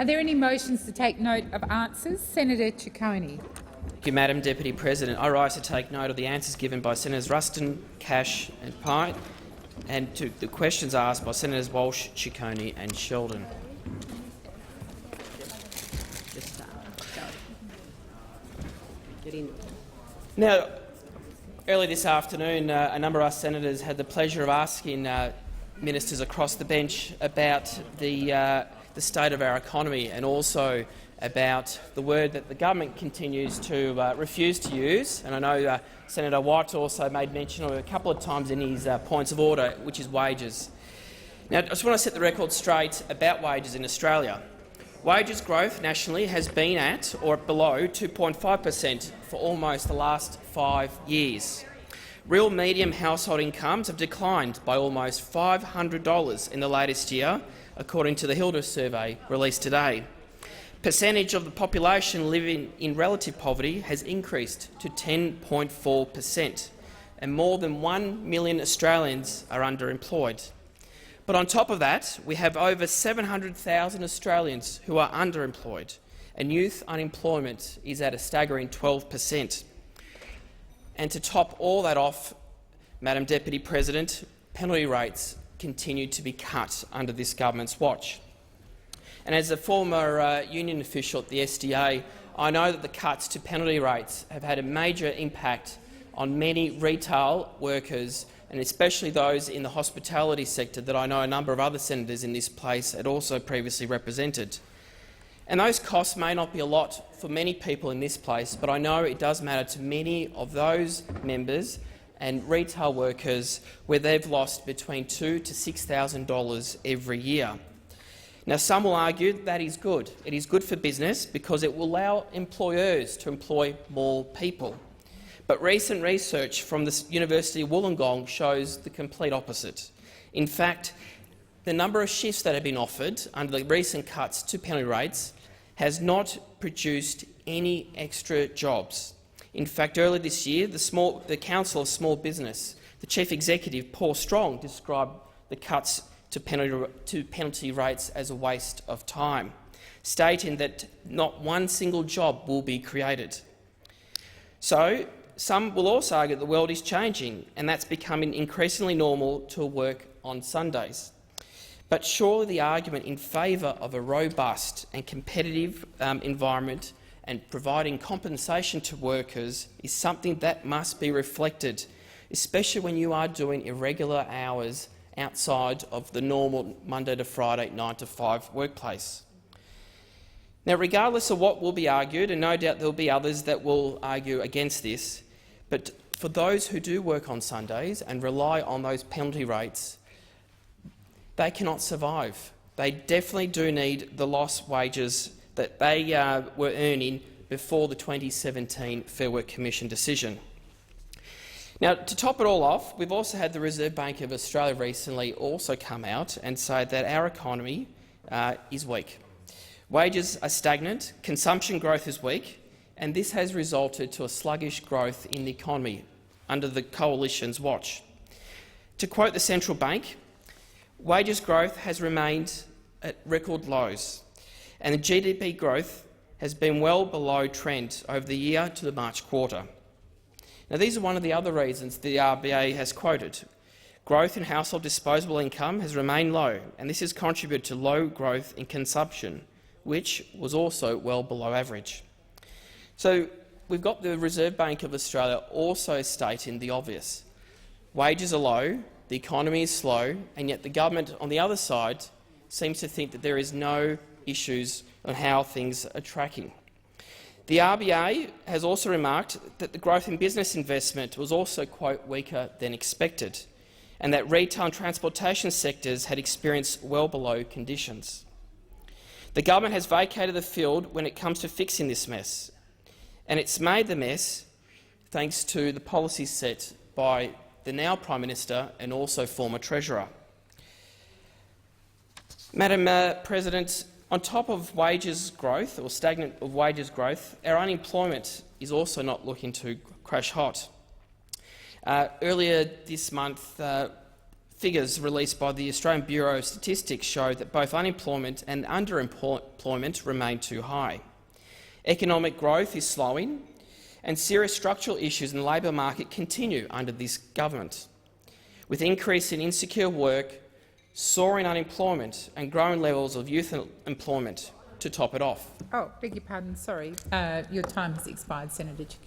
Are there any motions to take note of answers? Senator Ciccone. Thank you, Madam Deputy President. I rise to take note of the answers given by Senators Ruston, Cash and Pye, and to the questions asked by Senators Walsh, Ciccone and Sheldon. Now, early this afternoon, a number of us senators had the pleasure of asking ministers across the bench about the state of our economy and also about the word that the government continues to refuse to use. And I know Senator Watt also made mention of it a couple of times in his points of order, which is wages. Now, I just want to set the record straight about wages in Australia. Wages growth nationally has been at or below 2.5% for almost the last 5 years. Real medium household incomes have declined by almost $500 in the latest year, according to the Hilda survey released today. Percentage of the population living in relative poverty has increased to 10.4%, and more than 1 million Australians are underemployed. But on top of that, we have over 700,000 Australians who are underemployed, and youth unemployment is at a staggering 12%. And to top all that off, Madam Deputy President, penalty rates continue to be cut under this government's watch. And as a former union official at the SDA, I know that the cuts to penalty rates have had a major impact on many retail workers, and especially those in the hospitality sector that I know a number of other senators in this place had also previously represented. And those costs may not be a lot for many people in this place, but I know it does matter to many of those members and retail workers where they've lost between $2,000 to $6,000 every year. Now, some will argue that is good. It is good for business because it will allow employers to employ more people. But recent research from the University of Wollongong shows the complete opposite. In fact, the number of shifts that have been offered under the recent cuts to penalty rates has not produced any extra jobs. In fact, earlier this year, the Council of Small Business, the Chief Executive, Paul Strong, described the cuts to penalty rates as a waste of time, stating that not one single job will be created. So, some will also argue that the world is changing and that's becoming increasingly normal to work on Sundays. But surely the argument in favour of a robust and competitive environment and providing compensation to workers is something that must be reflected, especially when you are doing irregular hours outside of the normal Monday to Friday 9 to 5 workplace. Now, regardless of what will be argued, and no doubt there will be others that will argue against this, but for those who do work on Sundays and rely on those penalty rates, they cannot survive. They definitely do need the lost wages that they were earning before the 2017 Fair Work Commission decision. Now, to top it all off, we've also had the Reserve Bank of Australia recently also come out and say that our economy is weak. Wages are stagnant, consumption growth is weak, and this has resulted to a sluggish growth in the economy under the Coalition's watch. To quote the central bank, wages growth has remained at record lows, and the GDP growth has been well below trend over the year to the March quarter. Now, these are one of the other reasons the RBA has quoted. Growth in household disposable income has remained low, and this has contributed to low growth in consumption, which was also well below average. So we've got the Reserve Bank of Australia also stating the obvious. Wages are low, the economy is slow, and yet the government on the other side seems to think that there is no issues on how things are tracking. The RBA has also remarked that the growth in business investment was also, quote, weaker than expected, and that retail and transportation sectors had experienced well below conditions. The government has vacated the field when it comes to fixing this mess, and it's made the mess thanks to the policies set by the now Prime Minister and also former Treasurer. Madam President, on top of wages growth, or stagnant of wages growth, our unemployment is also not looking to crash hot. Earlier this month, figures released by the Australian Bureau of Statistics show that both unemployment and underemployment remain too high. Economic growth is slowing, and serious structural issues in the labour market continue under this government, with increase in insecure work, soaring unemployment and growing levels of youth employment to top it off. Oh, beg your pardon, sorry. Your time has expired, Senator Chakoudas.